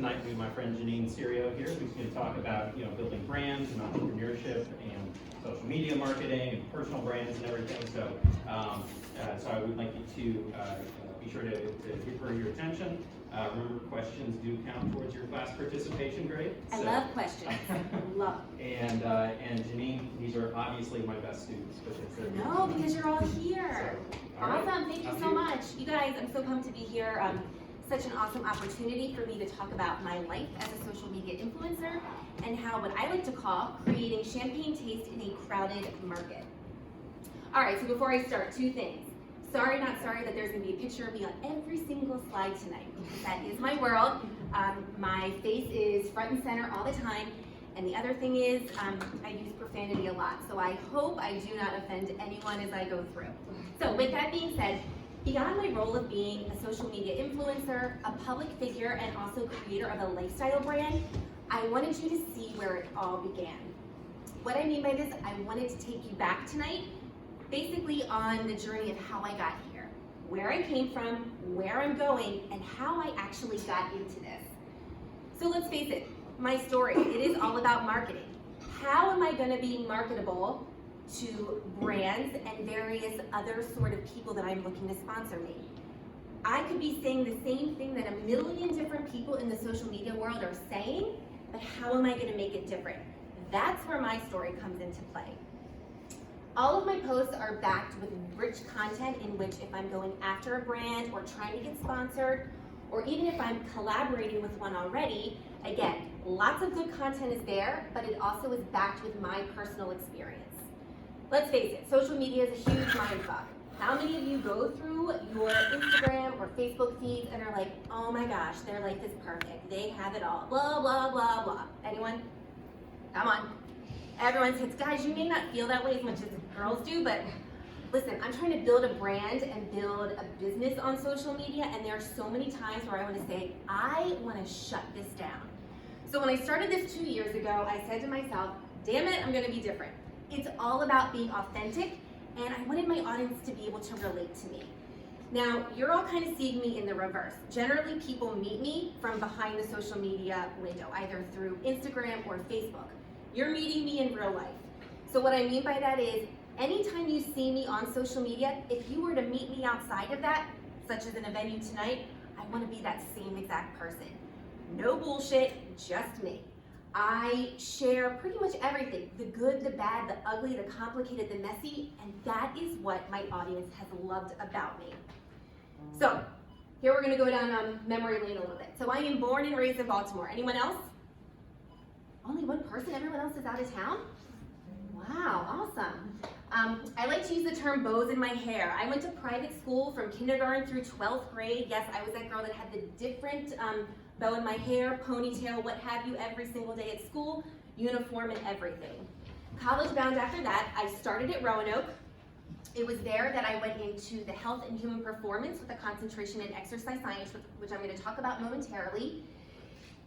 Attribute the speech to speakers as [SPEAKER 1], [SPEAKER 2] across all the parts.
[SPEAKER 1] tonight with my friend Janine Serio here, who's going to talk about building brands and entrepreneurship and social media marketing and personal brands and everything. So, so I would like you to be sure to give her your attention. Remember, questions do count towards your class participation grade.
[SPEAKER 2] I love questions. Love.
[SPEAKER 1] And Janine, these are obviously my best students because
[SPEAKER 2] no, because you're all here.
[SPEAKER 1] So,
[SPEAKER 2] awesome.
[SPEAKER 1] Right.
[SPEAKER 2] Thank you so much. You guys, I'm so pumped to be here. Such an awesome opportunity for me to talk about my life as a social media influencer and how what I like to call creating champagne taste in a crowded market. All right, so before I start, two things. Sorry, not sorry that there's going to be a picture of me on every single slide tonight. That is my world. My face is front and center all the time. And the other thing is, I use profanity a lot. So I hope I do not offend anyone as I go through. So with that being said, beyond my role of being a social media influencer, a public figure, and also creator of a lifestyle brand, I wanted you to see where it all began. What I mean by this, I wanted to take you back tonight basically on the journey of how I got here, where I came from, where I'm going, and how I actually got into this. So let's face it, my story, it is all about marketing. How am I gonna be marketable to brands and various other sort of people that I'm looking to sponsor me? I could be saying the same thing that a million different people in the social media world are saying, but how am I gonna make it different? That's where my story comes into play. All of my posts are backed with rich content in which if I'm going after a brand or trying to get sponsored, or even if I'm collaborating with one already, again, lots of good content is there, but it also is backed with my personal experience. Let's face it, social media is a huge mindfuck. How many of you go through your Instagram or Facebook feeds and are like, oh my gosh, their life is perfect. They have it all, blah, blah, blah, blah. Anyone? Come on. Everyone says, guys, you may not feel that way as much as girls do, but listen, I'm trying to build a brand and build a business on social media, and there are so many times where I want to say, I want to shut this down. So when I started this 2 years ago, I said to myself, damn it, I'm going to be different. It's all about being authentic, and I wanted my audience to be able to relate to me. Now, you're all kind of seeing me in the reverse. Generally, people meet me from behind the social media window, either through Instagram or Facebook. You're meeting me in real life. So what I mean by that is, anytime you see me on social media, if you were to meet me outside of that, such as in a venue tonight, I want to be that same exact person. No bullshit, just me. I share pretty much everything, the good, the bad, the ugly, the complicated, the messy, and that is what my audience has loved about me. So, here we're gonna go down memory lane a little bit. So I am born and raised in Baltimore. Anyone else? Only one person? Everyone else is out of town? Wow, awesome. I like to use the term bows in my hair. I went to private school from kindergarten through 12th grade. Yes, I was that girl that had the different bow in my hair, ponytail, what have you, every single day at school, uniform and everything. College bound after that, I started at Roanoke. It was there that I went into the health and human performance with a concentration in exercise science, which I'm going to talk about momentarily.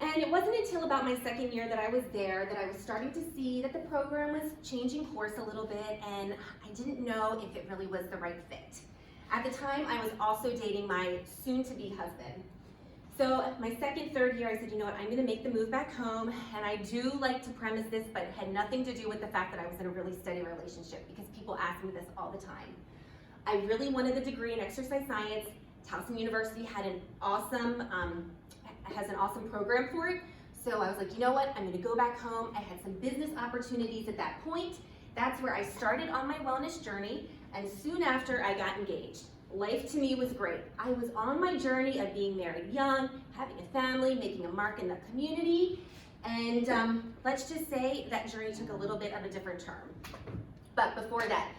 [SPEAKER 2] And it wasn't until about my second year that I was there that I was starting to see that the program was changing course a little bit, and I didn't know if it really was the right fit. At the time, I was also dating my soon-to-be husband. So my second, third year, I said, you know what, I'm gonna make the move back home, and I do like to premise this, but it had nothing to do with the fact that I was in a really steady relationship, because people ask me this all the time. I really wanted the degree in exercise science. Towson University had an awesome, has an awesome program for it. So I was like, you know what, I'm gonna go back home. I had some business opportunities at that point. That's where I started on my wellness journey, and soon after I got engaged. Life to me was great. I was on my journey of being married young, having a family, making a mark in the community, and let's just say that journey took a little bit of a different turn. But before that,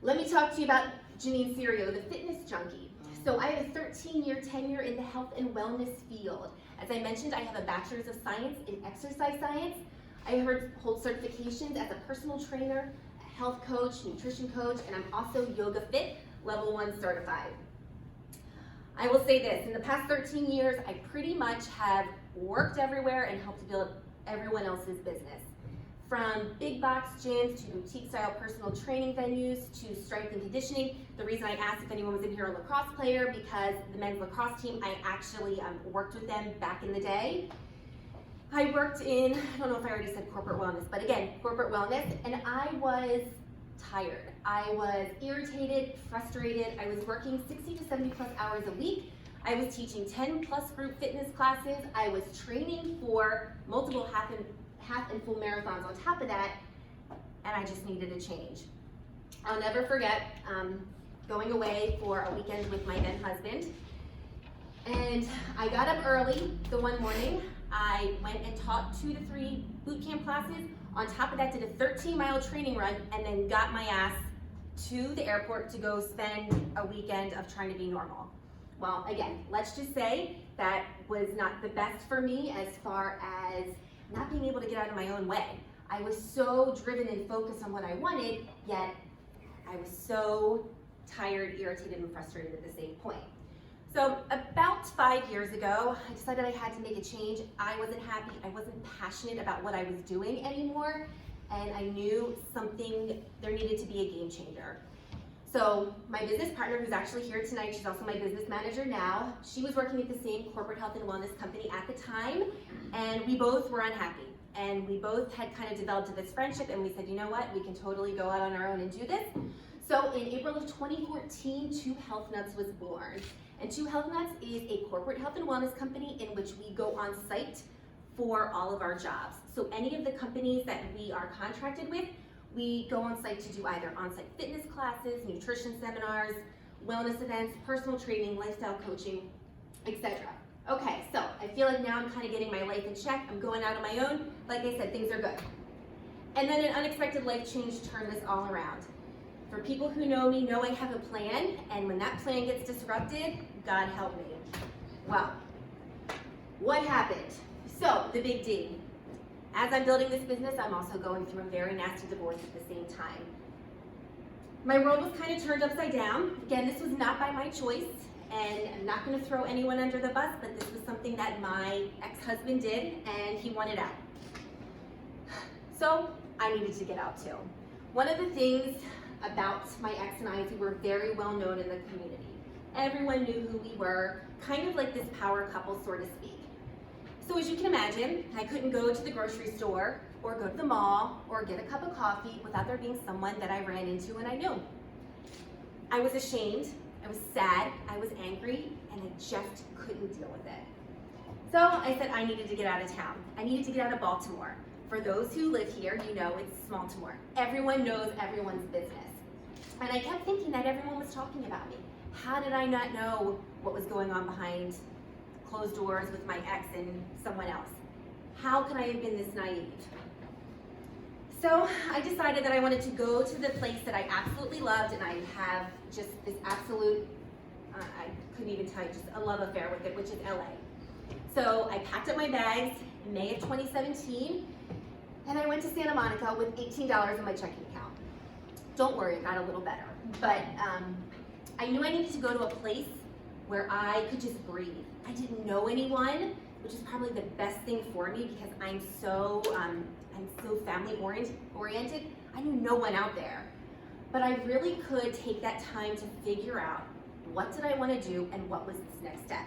[SPEAKER 2] let me talk to you about Janine Serio, the fitness junkie. So I have a 13-year tenure in the health and wellness field. As I mentioned, I have a bachelor's of science in exercise science. I hold certifications as a personal trainer, a health coach, nutrition coach, and I'm also Yoga Fit Level 1 certified. I will say this, in the past 13 years, I pretty much have worked everywhere and helped build everyone else's business. From big box gyms to boutique style personal training venues to strength and conditioning. The reason I asked if anyone was in here a lacrosse player, because the men's lacrosse team, I actually worked with them back in the day. I worked in, I don't know if I already said corporate wellness, but again, corporate wellness, and I was tired. I was irritated, frustrated. I was working 60 to 70 plus hours a week. I was teaching 10 plus group fitness classes. I was training for multiple half and full marathons on top of that, and I just needed a change. I'll never forget going away for a weekend with my then husband, and I got up early the one morning. I went and taught 2 to 3 boot camp classes. On top of that, did a 13-mile training run, and then got my ass to the airport to go spend a weekend of trying to be normal. Well, again, let's just say that was not the best for me as far as not being able to get out of my own way. I was so driven and focused on what I wanted, yet I was so tired, irritated, and frustrated at the same point. So about 5 years ago, I decided I had to make a change. I wasn't happy, I wasn't passionate about what I was doing anymore, and I knew there needed to be a game changer. So my business partner, who's actually here tonight, she's also my business manager now, she was working at the same corporate health and wellness company at the time, and we both were unhappy. And we both had kind of developed this friendship, and we said, you know what, we can totally go out on our own and do this. So in April of 2014, Two Health Nuts was born. And Two Health Nuts is a corporate health and wellness company in which we go on site for all of our jobs. So any of the companies that we are contracted with, we go on site to do either on-site fitness classes, nutrition seminars, wellness events, personal training, lifestyle coaching, etc. Okay, so I feel like now I'm kind of getting my life in check. I'm going out on my own. Like I said, things are good. And then an unexpected life change turned this all around. For people who know me know I have a plan, and when that plan gets disrupted, God help me. Well, what happened? So, the big D. As I'm building this business, I'm also going through a very nasty divorce at the same time. My world was kind of turned upside down. Again, this was not by my choice, and I'm not going to throw anyone under the bus, but this was something that my ex-husband did, and he wanted out. So, I needed to get out too. One of the things about my ex and I is we were very well known in the community. Everyone knew who we were, kind of like this power couple, so to speak. So as you can imagine, I couldn't go to the grocery store or go to the mall or get a cup of coffee without there being someone that I ran into and I knew. I was ashamed, I was sad, I was angry, and I just couldn't deal with it. So I said I needed to get out of town. I needed to get out of Baltimore. For those who live here, you know it's Smaltimore. Everyone knows everyone's business. And I kept thinking that everyone was talking about me. How did I not know what was going on behind closed doors with my ex and someone else? How could I have been this naive? So I decided that I wanted to go to the place that I absolutely loved, and I have just this absolute, I couldn't even tell you, just a love affair with it, which is LA. So I packed up my bags in May of 2017, and I went to Santa Monica with $18 in my checking account. Don't worry, it got a little better. But I knew I needed to go to a place where I could just breathe. I didn't know anyone, which is probably the best thing for me because I'm so family oriented. I knew no one out there. But I really could take that time to figure out what did I want to do and what was this next step.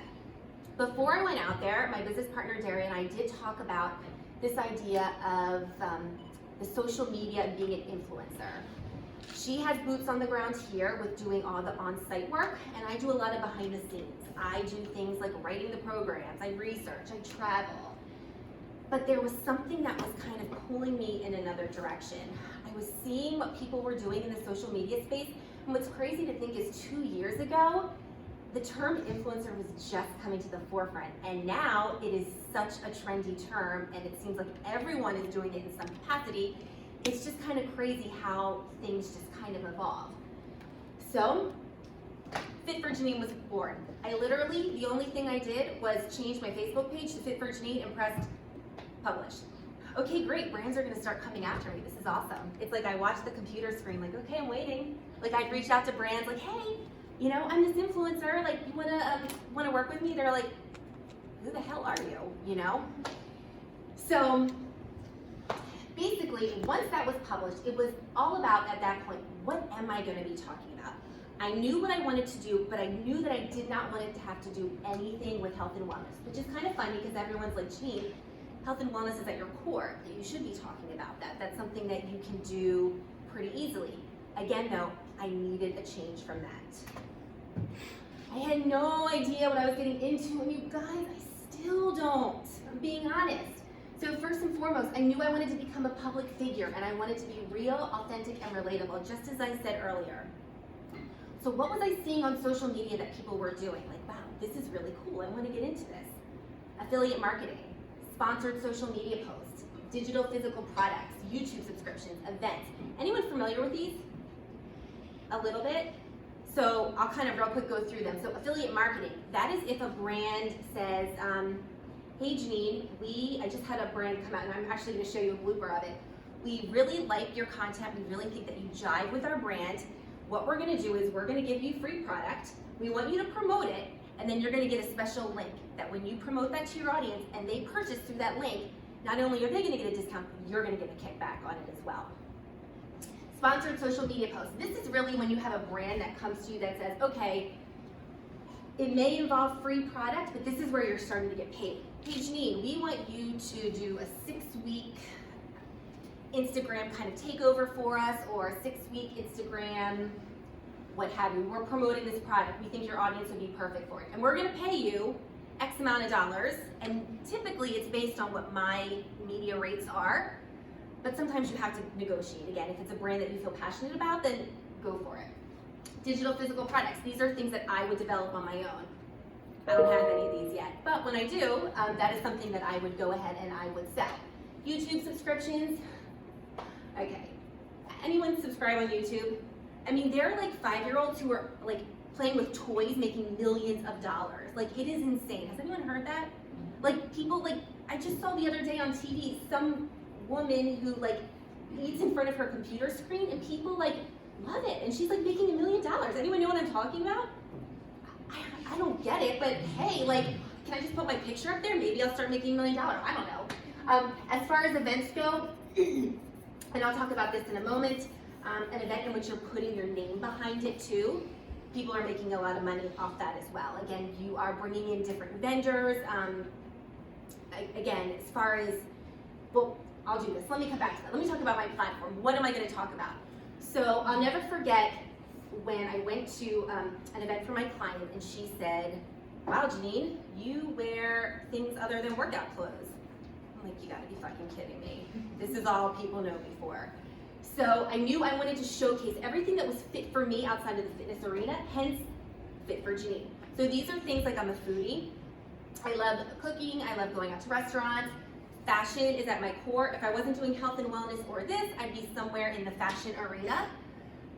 [SPEAKER 2] Before I went out there, my business partner Derry and I did talk about this idea of the social media and being an influencer. She has boots on the ground here with doing all the on-site work, and I do a lot of behind the scenes. I do things like writing the programs, I research, I travel. But there was something that was kind of pulling me in another direction. I was seeing what people were doing in the social media space, and what's crazy to think is 2 years ago, the term influencer was just coming to the forefront, and now it is such a trendy term, and it seems like everyone is doing it in some capacity. It's just kind of crazy how things just kind of evolve. So, Fit for Janine was born. I literally, the only thing I did was change my Facebook page to Fit for Janine and pressed publish. Okay, great, brands are gonna start coming after me. This is awesome. It's like I watched the computer screen, like, okay, I'm waiting. Like I'd reach out to brands like, hey, you know, I'm this influencer, like you wanna work with me? They're like, who the hell are you, you know? So basically, once that was published, it was all about, at that point, what am I gonna be talking about? I knew what I wanted to do, but I knew that I did not want it to have to do anything with health and wellness, which is kind of funny because everyone's like, Janine, health and wellness is at your core, that you should be talking about that. That's something that you can do pretty easily. Again though, I needed a change from that. I had no idea what I was getting into, and you guys, I still don't. I'm being honest. So first and foremost, I knew I wanted to become a public figure, and I wanted to be real, authentic, and relatable, just as I said earlier. So what was I seeing on social media that people were doing? Like, wow, this is really cool, I want to get into this. Affiliate marketing, sponsored social media posts, digital physical products, YouTube subscriptions, events. Anyone familiar with these? A little bit? So I'll kind of real quick go through them. So affiliate marketing, that is if a brand says, hey Janine, I just had a brand come out, and I'm actually going to show you a blooper of it. We really like your content, we really think that you jive with our brand. What we're going to do is we're going to give you free product, we want you to promote it, and then you're going to get a special link that when you promote that to your audience and they purchase through that link, not only are they going to get a discount, you're going to get a kickback on it as well. Sponsored social media posts. This is really when you have a brand that comes to you that says, okay, it may involve free product, but this is where you're starting to get paid. Hey Janine, we want you to do a 6-week Instagram kind of takeover for us, or a 6-week Instagram, what have you. We're promoting this product. We think your audience would be perfect for it. And we're gonna pay you X amount of dollars, and typically it's based on what my media rates are, but sometimes you have to negotiate. Again, if it's a brand that you feel passionate about, then go for it. Digital physical products. These are things that I would develop on my own. I don't have any of these yet, but when I do, that is something that I would go ahead and I would sell. YouTube subscriptions. Okay, anyone subscribe on YouTube? I mean, there are like 5-year-olds who are like playing with toys, making millions of dollars. Like, it is insane. Has anyone heard that? Like, people, like, I just saw the other day on TV, some woman who like eats in front of her computer screen, and people like love it, and she's like making $1 million. Anyone know what I'm talking about? I don't get it, but hey, like, can I just put my picture up there? Maybe I'll start making $1 million. I don't know. As far as events go, and I'll talk about this in a moment, an event in which you're putting your name behind it too, people are making a lot of money off that as well. Again, you are bringing in different vendors. Again, as far as, well, I'll do this. Let me come back to that. Let me talk about my platform. What am I going to talk about? So I'll never forget when I went to an event for my client, and she said, wow, Janine, you wear things other than workout clothes. I'm like, you gotta be fucking kidding me. This is all people know me for. So I knew I wanted to showcase everything that was fit for me outside of the fitness arena, hence fit for Janine. So these are things like, I'm a foodie. I love cooking, I love going out to restaurants. Fashion is at my core. If I wasn't doing health and wellness or this, I'd be somewhere in the fashion arena.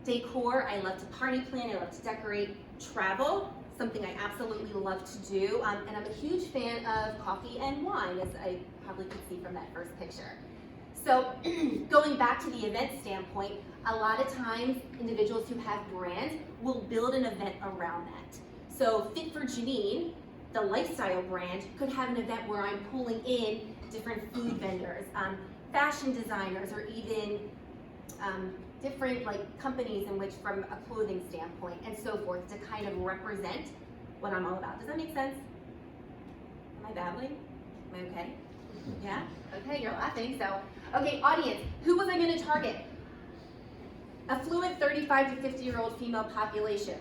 [SPEAKER 2] Decor, I love to party plan, I love to decorate. Travel, something I absolutely love to do. And I'm a huge fan of coffee and wine, as I probably could see from that first picture. So going back to the event standpoint, a lot of times individuals who have brands will build an event around that. So Fit for Janine, the lifestyle brand, could have an event where I'm pulling in different food vendors, fashion designers, or even different like companies in which, from a clothing standpoint and so forth, to kind of represent what I'm all about. Does that make sense? Am I babbling? Am I okay? Yeah? Okay, you're laughing. So, okay, audience, who was I going to target? Affluent 35 to 50-year-old female population.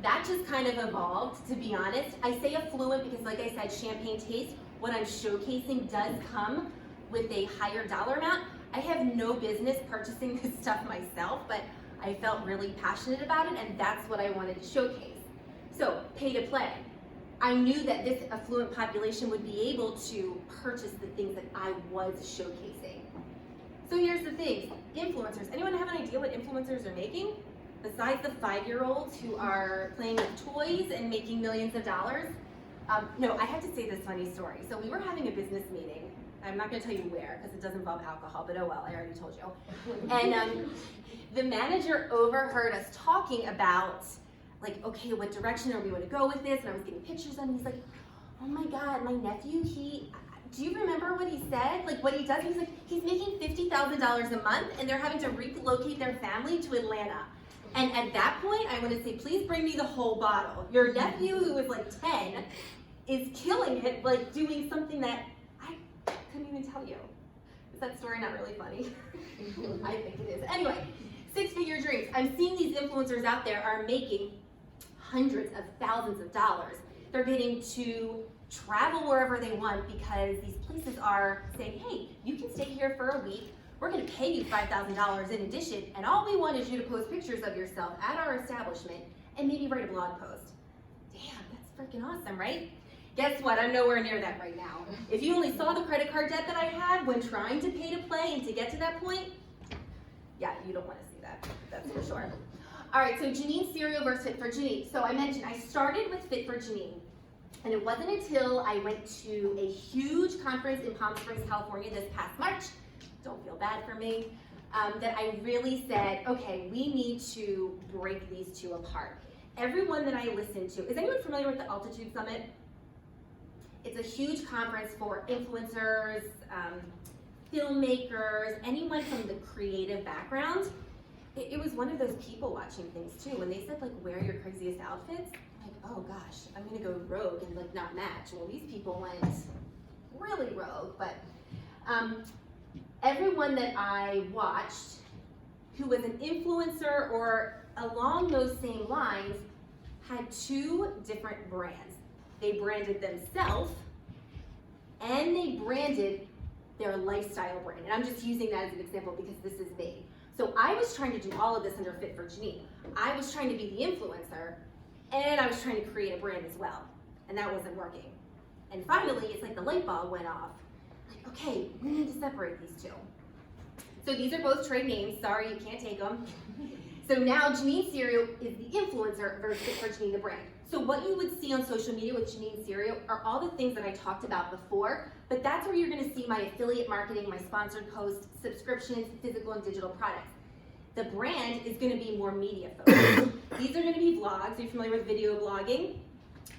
[SPEAKER 2] That just kind of evolved, to be honest. I say affluent because, like I said, champagne taste, what I'm showcasing does come with a higher dollar amount. I have no business purchasing this stuff myself, but I felt really passionate about it, and that's what I wanted to showcase. So, pay to play. I knew that this affluent population would be able to purchase the things that I was showcasing. So here's the thing, influencers. Anyone have an idea what influencers are making? Besides the 5-year-olds who are playing with toys and making millions of dollars? No, I have to say this funny story. So we were having a business meeting. I'm not going to tell you where because it does involve alcohol, but oh well, I already told you. And the manager overheard us talking about, like, okay, what direction are we going to go with this? And I was getting pictures of him. He's like, oh my God, my nephew, do you remember what he said? Like what he does? He's like, he's making $50,000 a month and they're having to relocate their family to Atlanta. And at that point, I want to say, please bring me the whole bottle. Your nephew, who was like 10, is killing it, like doing something that couldn't even tell you. Is that story not really funny? I think it is. Anyway, six-figure dreams. I'm seeing these influencers out there are making hundreds of thousands of dollars. They're getting to travel wherever they want because these places are saying, hey, you can stay here for a week. We're gonna pay you $5,000 in addition, and all we want is you to post pictures of yourself at our establishment and maybe write a blog post. Damn, that's freaking awesome, right? Guess what? I'm nowhere near that right now. If you only saw the credit card debt that I had when trying to pay to play and to get to that point, yeah, you don't want to see that, that's for sure. All right, so Janine's cereal versus Fit for Janine. So I mentioned I started with Fit for Janine, and it wasn't until I went to a huge conference in Palm Springs, California this past March, don't feel bad for me, that I really said, okay, we need to break these two apart. Everyone that I listened to, is anyone familiar with the Altitude Summit? It's a huge conference for influencers, filmmakers, anyone from the creative background. It was one of those people watching things too. When they said like, wear your craziest outfits, I'm like, oh gosh, I'm gonna go rogue and like not match. Well, these people went really rogue, but everyone that I watched who was an influencer or along those same lines had two different brands. They branded themselves and they branded their lifestyle brand. And I'm just using that as an example because this is me. So I was trying to do all of this under Fit for Janine. I was trying to be the influencer and I was trying to create a brand as well. And that wasn't working. And finally, it's like the light bulb went off. Like, okay, we need to separate these two. So these are both trade names. Sorry, you can't take them. So now Janine Cereal is the influencer versus Fit for Janine, the brand. So what you would see on social media with Janine Cereal are all the things that I talked about before, but that's where you're gonna see my affiliate marketing, my sponsored posts, subscriptions, physical and digital products. The brand is gonna be more media focused. These are gonna be vlogs. Are you familiar with video blogging?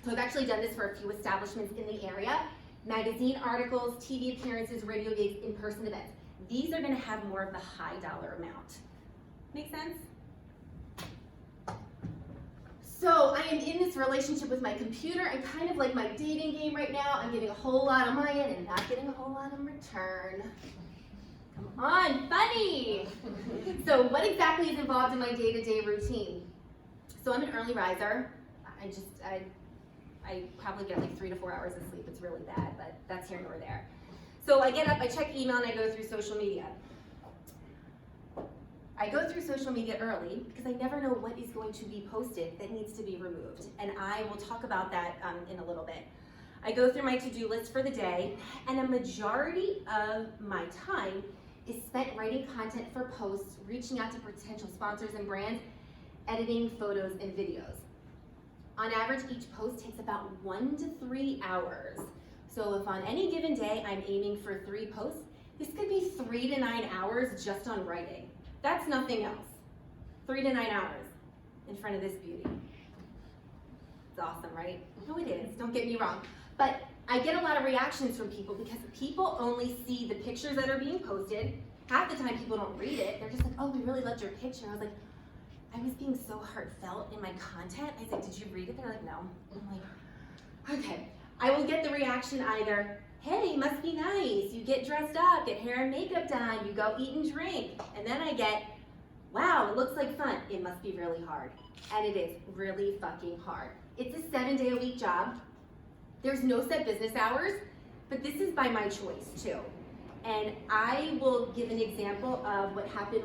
[SPEAKER 2] So I've actually done this for a few establishments in the area. Magazine articles, TV appearances, radio gigs, in-person events. These are gonna have more of the high dollar amount. Make sense? So I am in this relationship with my computer and kind of like my dating game right now. I'm getting a whole lot on my end and not getting a whole lot in return. Come on, funny. So what exactly is involved in my day-to-day routine? So I'm an early riser. I probably get like 3 to 4 hours of sleep. It's really bad, but that's here nor there. So I get up, I check email, and I go through social media. I go through social media early because I never know what is going to be posted that needs to be removed. And I will talk about that in a little bit. I go through my to-do list for the day, and a majority of my time is spent writing content for posts, reaching out to potential sponsors and brands, editing photos and videos. On average, each post takes about 1 to 3 hours. So if on any given day I'm aiming for 3 posts, this could be 3 to 9 hours just on writing. That's nothing else. 3 to 9 hours in front of this beauty. It's awesome, right? No, it is, don't get me wrong. But I get a lot of reactions from people because people only see the pictures that are being posted. Half the time people don't read it. They're just like, oh, we really loved your picture. I was like, I was being so heartfelt in my content. I said, did you read it? They're like, no. I'm like, okay. I will get the reaction either, hey, must be nice. You get dressed up, get hair and makeup done, you go eat and drink. And then I get, wow, it looks like fun. It must be really hard. And it is really fucking hard. It's a 7-day-a-week job. There's no set business hours, but this is by my choice too. And I will give an example of what happened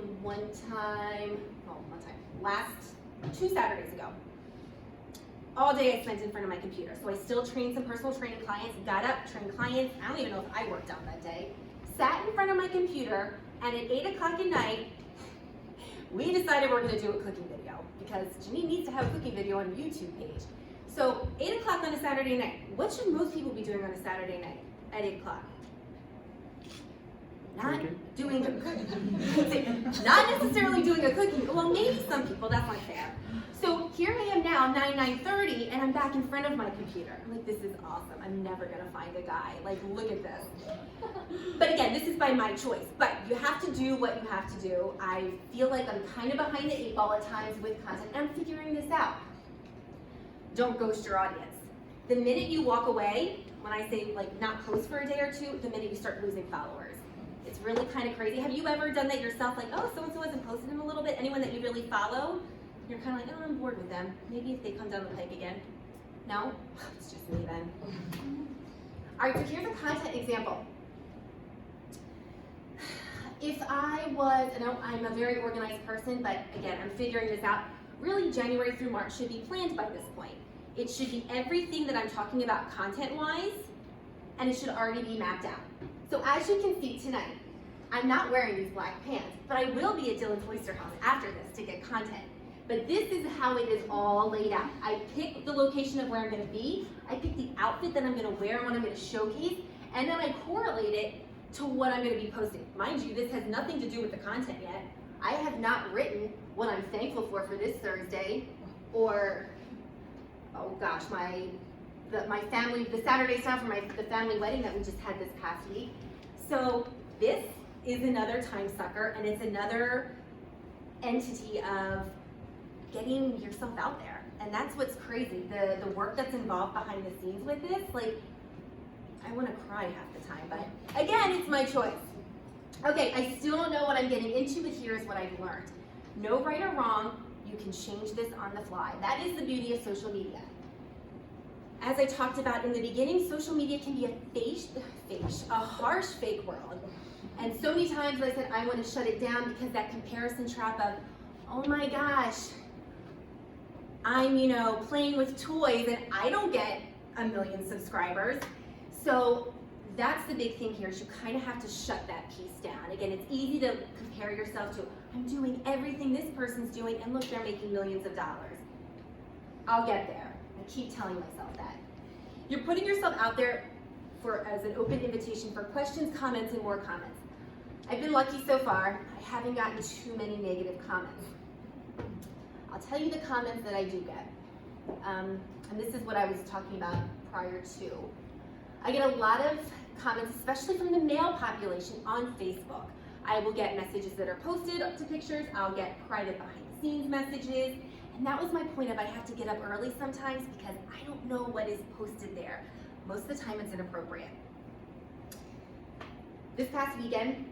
[SPEAKER 2] last 2 Saturdays ago. All day I spent in front of my computer. So I still trained some personal training clients, got up, trained clients. I don't even know if I worked out that day. Sat in front of my computer, and at 8 o'clock at night, we decided we're gonna do a cooking video because Janine needs to have a cooking video on a YouTube page. So 8 o'clock on a Saturday night. What should most people be doing on a Saturday night at 8 o'clock? Not doing a cooking. Not necessarily doing a cooking. Well, maybe some people, that's not fair. So here I am now, 9:30, and I'm back in front of my computer. I'm like, this is awesome. I'm never gonna find a guy. Like, look at this. But again, this is by my choice. But you have to do what you have to do. I feel like I'm kind of behind the 8 ball at times with content, and I'm figuring this out. Don't ghost your audience. The minute you walk away, when I say like not post for a day or two, the minute you start losing followers. It's really kind of crazy. Have you ever done that yourself? Like, oh, so-and-so hasn't posted in a little bit. Anyone that you really follow? You're kind of like, oh, I'm bored with them. Maybe if they come down the pike again. No? It's just me then. All right, so here's a content example. If I was, and I'm a very organized person, but again, I'm figuring this out. Really, January through March should be planned by this point. It should be everything that I'm talking about content-wise, and it should already be mapped out. So as you can see tonight, I'm not wearing these black pants, but I will be at Dylan's Oyster House after this to get content. But this is how it is all laid out. I pick the location of where I'm gonna be, I pick the outfit that I'm gonna wear and what I'm gonna showcase, and then I correlate it to what I'm gonna be posting. Mind you, this has nothing to do with the content yet. I have not written what I'm thankful for this Thursday, or, oh gosh, my family, the Saturday stuff for the family wedding that we just had this past week. So this is another time sucker, and it's another entity of getting yourself out there. And that's what's crazy, the work that's involved behind the scenes with this. Like, I want to cry half the time, but again, it's my choice. Okay, I still don't know what I'm getting into, but here's what I've learned. No right or wrong, you can change this on the fly. That is the beauty of social media. As I talked about in the beginning, social media can be a harsh fake world. And so many times I said I want to shut it down because that comparison trap of, oh my gosh, I'm, playing with toys and I don't get 1 million subscribers. So that's the big thing here, is you kind of have to shut that piece down. Again, it's easy to compare yourself to, I'm doing everything this person's doing, and look, they're making millions of dollars. I'll get there. I keep telling myself that. You're putting yourself out there as an open invitation for questions, comments, and more comments. I've been lucky so far. I haven't gotten too many negative comments. I'll tell you the comments that I do get. And this is what I was talking about prior to. I get a lot of comments, especially from the male population on Facebook. I will get messages that are posted to pictures. I'll get private behind the scenes messages. And that was my point of I have to get up early sometimes because I don't know what is posted there. Most of the time it's inappropriate. This past weekend,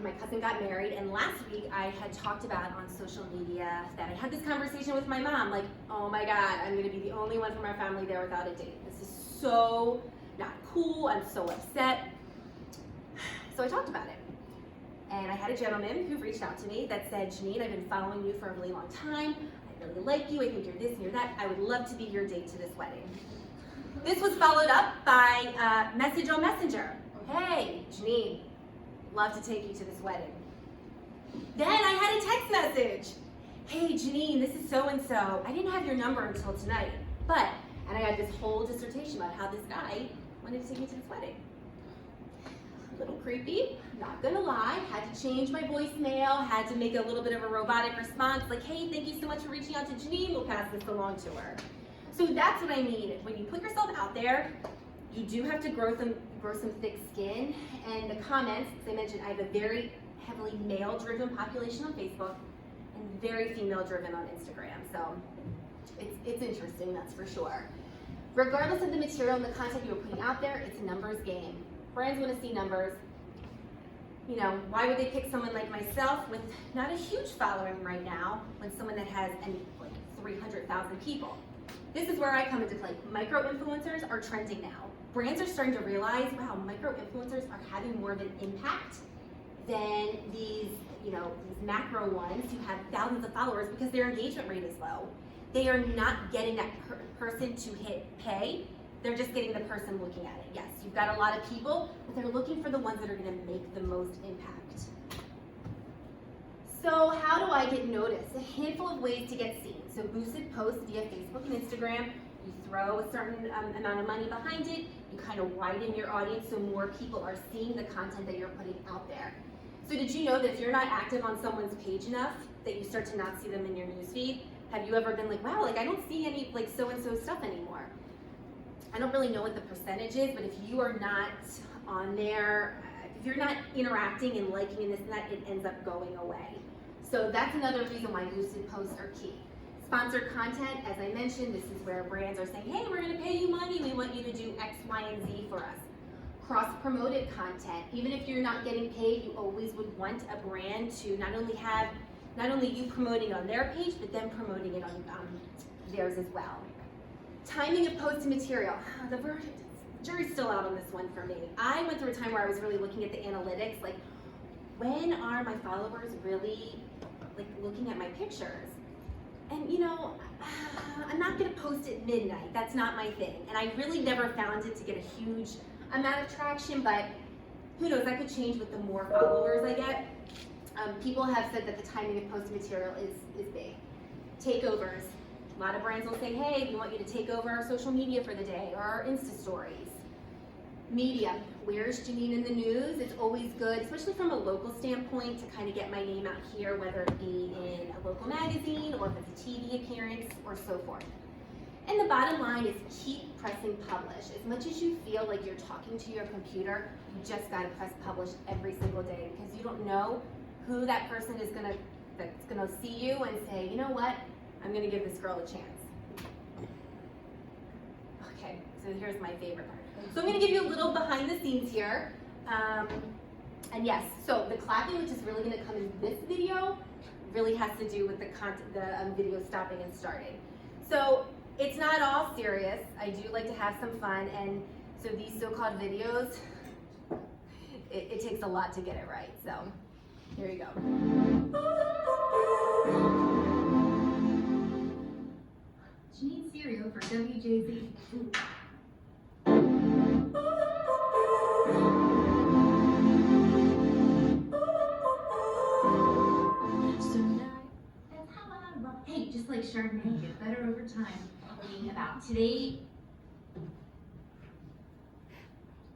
[SPEAKER 2] my cousin got married, and last week I had talked about on social media that I had this conversation with my mom, like, oh my God, I'm gonna be the only one from our family there without a date. This is so not cool, I'm so upset. So I talked about it. And I had a gentleman who reached out to me that said, Janine, I've been following you for a really long time. I really like you, I think you're this and you're that. I would love to be your date to this wedding. This was followed up by message on Messenger. Hey, Janine, love to take you to this wedding. Then I had a text message. Hey, Janine, this is so-and-so. I didn't have your number until tonight, and I had this whole dissertation about how this guy wanted to take me to this wedding. A little creepy, not gonna lie. Had to change my voicemail, had to make a little bit of a robotic response, like, hey, thank you so much for reaching out to Janine, we'll pass this along to her. So that's what I mean. When you put yourself out there, you do have to grow some thick skin. And the comments, as I mentioned, I have a very heavily male-driven population on Facebook and very female-driven on Instagram. So it's interesting, that's for sure. Regardless of the material and the content you're putting out there, it's a numbers game. Brands want to see numbers. Why would they pick someone like myself with not a huge following right now when someone that has like 300,000 people? This is where I come into play. Micro-influencers are trending now. Brands are starting to realize, wow, micro-influencers are having more of an impact than these macro ones who have thousands of followers because their engagement rate is low. They are not getting that person to hit pay. They're just getting the person looking at it. Yes, you've got a lot of people, but they're looking for the ones that are gonna make the most impact. So how do I get noticed? A handful of ways to get seen. So boosted posts via Facebook and Instagram. You throw a certain amount of money behind it. You kind of widen your audience so more people are seeing the content that you're putting out there. So did you know that if you're not active on someone's page enough, that you start to not see them in your newsfeed? Have you ever been like, wow, I don't see any so-and-so stuff anymore? I don't really know what the percentage is, but if you are not on there, if you're not interacting and liking and this and that, it ends up going away. So that's another reason why boosted posts are key. Sponsored content, as I mentioned, this is where brands are saying, hey, we're gonna pay you money, we want you to do X, Y, and Z for us. Cross-promoted content, even if you're not getting paid, you always would want a brand to not only you promoting on their page, but them promoting it on theirs as well. Timing of posted material. The jury's still out on this one for me. I went through a time where I was really looking at the analytics, like when are my followers really like looking at my pictures? And you know, I'm not gonna post at midnight, that's not my thing. And I really never found it to get a huge amount of traction, but who knows, that could change with the more followers I get. People have said that the timing of posted material is big. Takeovers. A lot of brands will say, hey, we want you to take over our social media for the day or our Insta stories. Media, where's Janine in the news? It's always good, especially from a local standpoint, to kind of get my name out here, whether it be in a local magazine or if it's a TV appearance or so forth. And the bottom line is keep pressing publish. As much as you feel like you're talking to your computer, you just gotta press publish every single day because you don't know who that person is that's gonna see you and say, you know what, I'm gonna give this girl a chance. Okay, so here's my favorite part. So I'm gonna give you a little behind the scenes here. And yes, so the clapping, which is really gonna come in this video, really has to do with the video stopping and starting. So it's not all serious. I do like to have some fun, and so these so-called videos, it takes a lot to get it right, so here you go.
[SPEAKER 3] Janine Cereal for WJZ. So now, that's how I roll. Hey, just like Chardonnay, get better over time. Talking about today.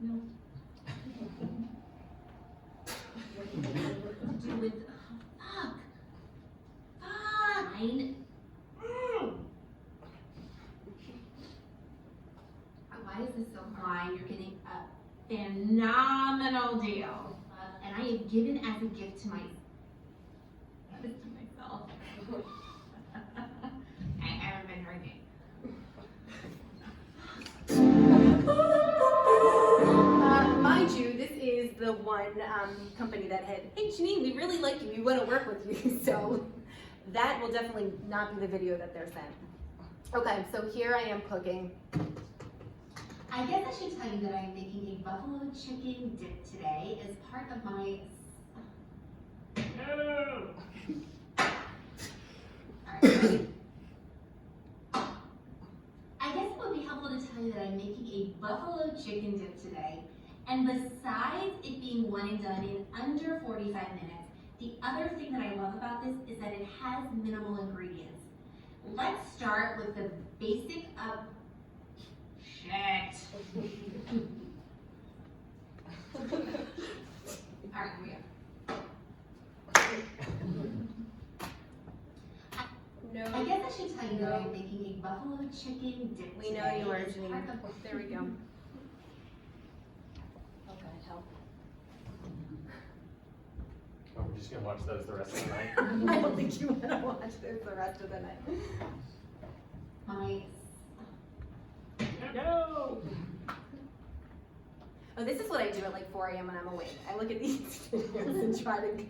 [SPEAKER 3] No. To do with fine. Why is this so high? You're getting a phenomenal deal. And I have given as a gift to myself. I haven't been drinking.
[SPEAKER 2] Mind you, this is the one company that had, hey Janine, we really like you, we want to work with you, so that will definitely not be the video that they're sent. Okay, so here I am cooking.
[SPEAKER 3] I guess I should tell you that I'm making a buffalo chicken dip today as part of my... No! Alright. I guess it would be helpful to tell you that I'm making a buffalo chicken dip today, and besides it being one and done in under 45 minutes, the other thing that I love about this is that it has minimal ingredients. Let's start with the basic of shit. Alright, here we go.
[SPEAKER 2] No.
[SPEAKER 3] I guess I should tell you that I'm making a buffalo chicken dip.
[SPEAKER 2] We know you are, Janine. There we go. Oh God, help.
[SPEAKER 1] Oh, we're just gonna watch those the rest of the night.
[SPEAKER 2] I don't think you want to watch this the rest of the night.
[SPEAKER 3] My...
[SPEAKER 1] No!
[SPEAKER 2] Oh, this is what I do at like 4 a.m. when I'm awake. I look at these videos and try to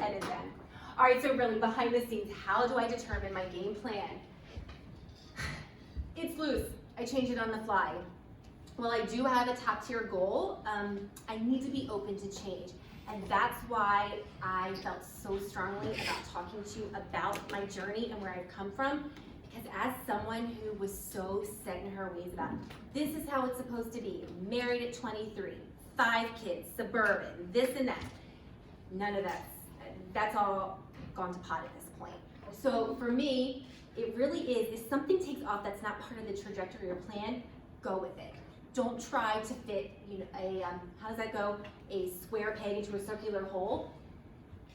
[SPEAKER 2] edit them. All right, so really behind the scenes, how do I determine my game plan? It's loose. I change it on the fly. While I do have a top tier goal, I need to be open to change. And that's why I felt so strongly about talking to you about my journey and where I've come from. Because as someone who was so set in her ways about, this is how it's supposed to be, married at 23, 5 kids, suburban, this and that, none of that's all gone to pot at this point. So for me, it really is, if something takes off that's not part of the trajectory or plan, go with it. Don't try to fit, you know, how does that go? A square peg into a circular hole.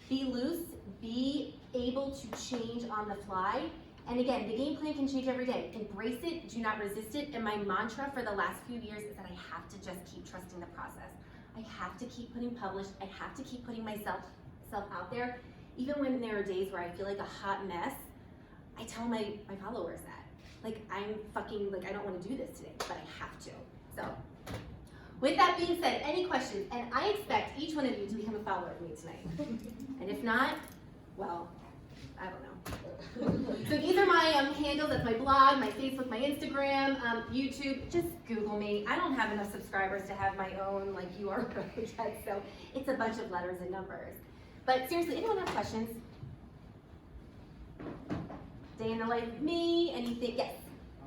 [SPEAKER 2] Be loose, be able to change on the fly. And again, the game plan can change every day. Embrace it, do not resist it. And my mantra for the last few years is that I have to just keep trusting the process. I have to keep putting published. I have to keep putting myself out there. Even when there are days where I feel like a hot mess, I tell my followers that. Like, I'm fucking, like, I don't want to do this today, but I have to. So, with that being said, any questions? And I expect each one of you to become a follower of me tonight. And if not, well, I don't know. So these are my handles. That's my blog, my Facebook, my Instagram, YouTube. Just Google me. I don't have enough subscribers to have my own like URL yet, so it's a bunch of letters and numbers. But seriously, anyone have questions? Day in the life of me, anything? Yes.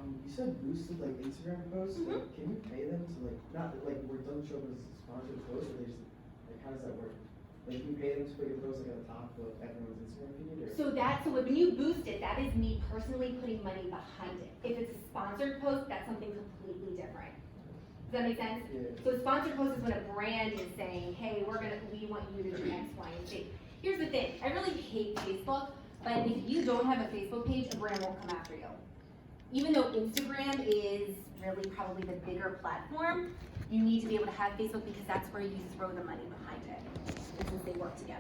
[SPEAKER 4] You said boosted like Instagram posts.
[SPEAKER 2] Mhm.
[SPEAKER 4] Like, can you pay them to like not like where it doesn't show up as a sponsored post, or they just like how does that work? Like can you pay them to put your post like at the top of everyone's Instagram feed? Or?
[SPEAKER 2] So when you boost it, that is me personally putting money behind it. If it's a sponsored post, that's something completely different. Does that make sense?
[SPEAKER 4] Yeah.
[SPEAKER 2] So a sponsored post is when a brand is saying, hey, we want you to do X, Y, and Z. Here's the thing, I really hate Facebook, but if you don't have a Facebook page, a brand won't come after you. Even though Instagram is really probably the bigger platform, you need to be able to have Facebook because that's where you throw the money behind it, and since they work together.